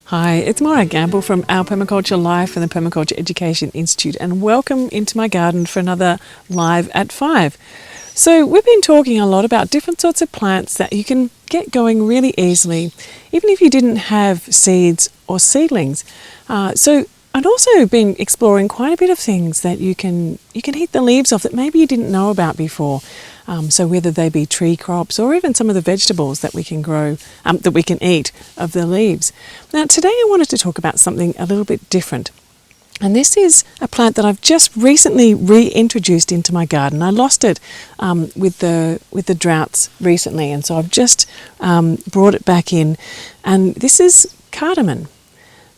Hi, it's Morag from our Permaculture Life and the Permaculture Education Institute, and welcome into my garden for another Live at 5. So we've been talking a lot about different sorts of plants that you can get going really easily, even if you didn't have seeds or seedlings. I'd also been exploring quite a bit of things that you can eat the leaves off that maybe you didn't know about before. So whether they be tree crops or even some of the vegetables that we can grow, that we can eat of the leaves. Now today I wanted to talk about something a little bit different. And this is a plant that I've just recently reintroduced into my garden. I lost it with the droughts recently, and so I've just brought it back in. And this is cardamom.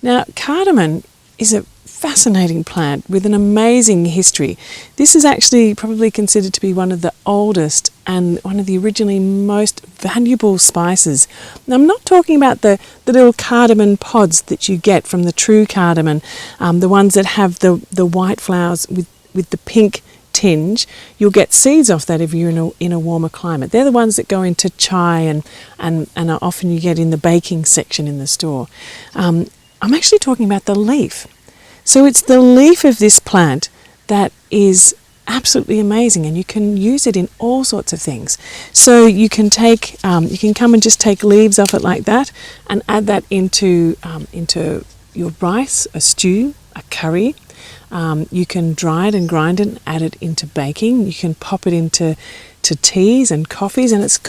Now cardamom is a fascinating plant with an amazing history. This is actually probably considered to be one of the oldest and one of the originally most valuable spices. Now, I'm not talking about the little cardamom pods that you get from the true cardamom, the ones that have the white flowers with the pink tinge. You'll get seeds off that if you're in a warmer climate. They're the ones that go into chai and often you get in the baking section in the store. I'm actually talking about the leaf. So it's the leaf of this plant that is absolutely amazing, and you can use it in all sorts of things. So you can come and just take leaves off it like that and add that into your rice, a stew, a curry. You can dry it and grind it and add it into baking. You can pop it into teas and coffees, and it's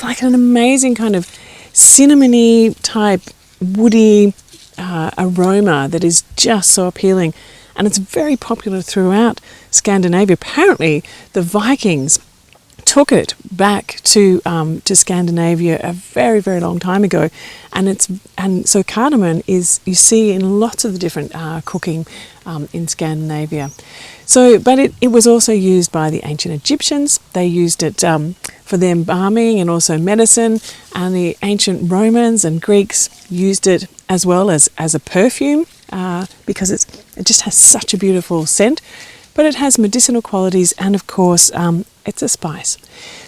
like an amazing kind of cinnamony type woody aroma that is just so appealing, and it's very popular throughout Scandinavia. Apparently the Vikings took it back to Scandinavia a very, very long time ago, and so cardamom is, you see in lots of the different cooking in Scandinavia. But it was also used by the ancient Egyptians. They used it for their embalming and also medicine, and the ancient Romans and Greeks used it as well as a perfume because it just has such a beautiful scent. But it has medicinal qualities, and of course it's a spice.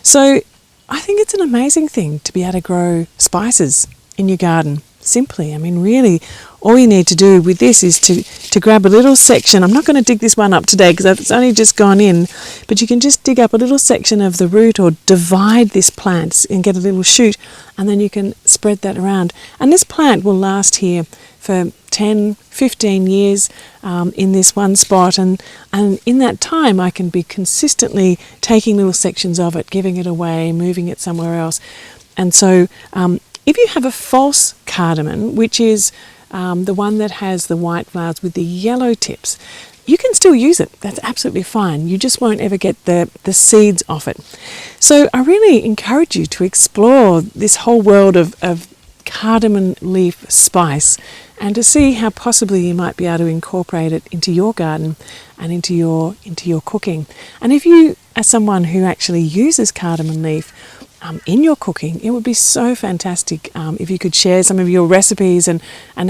So I think it's an amazing thing to be able to grow spices in your garden simply. I mean, really, all you need to do with this is to grab a little section. I'm not going to dig this one up today because it's only just gone in, but you can just dig up a little section of the root or divide this plant and get a little shoot, and then you can spread that around. And this plant will last here for 10, 15 years in this one spot, and in that time I can be consistently taking little sections of it, giving it away, moving it somewhere else. And so if you have a false cardamom, which is the one that has the white flowers with the yellow tips, you can still use it. That's absolutely fine. You just won't ever get the seeds off it. So I really encourage you to explore this whole world of cardamom leaf spice, and to see how possibly you might be able to incorporate it into your garden and into your cooking. And if you are someone who actually uses cardamom leaf in your cooking, it would be so fantastic if you could share some of your recipes and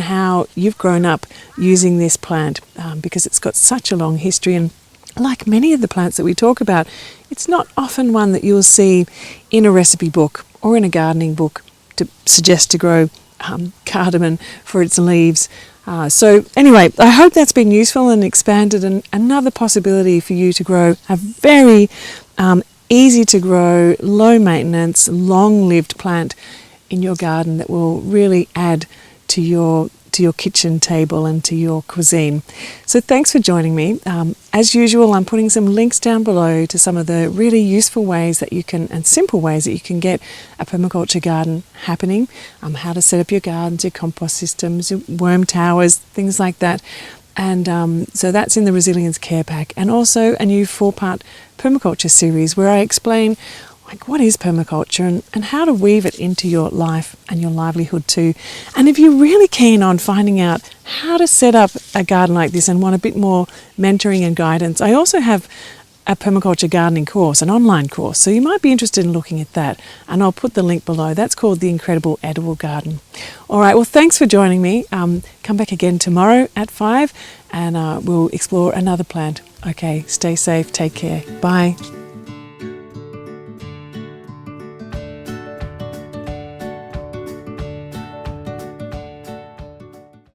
how you've grown up using this plant, because it's got such a long history. And like many of the plants that we talk about, it's not often one that you'll see in a recipe book or in a gardening book to suggest to grow cardamom for its leaves. So anyway, I hope that's been useful and expanded another possibility for you to grow a very easy to grow, low maintenance, long-lived plant in your garden that will really add to your kitchen table and to your cuisine. So thanks for joining me. As usual, I'm putting some links down below to some of the really useful ways that you can, and simple ways that you can get a permaculture garden happening. How to set up your gardens, your compost systems, your worm towers, things like that. And so that's in the Resilience Care Pack, and also a new 4-part permaculture series where I explain what is permaculture and how to weave it into your life and your livelihood too. And if you're really keen on finding out how to set up a garden like this and want a bit more mentoring and guidance, I also have a permaculture gardening course, an online course, so you might be interested in looking at that, and I'll put the link below. That's called The Incredible Edible Garden. All right, well, thanks for joining me. Come back again tomorrow at 5 and we'll explore another plant. Okay, stay safe, take care, bye.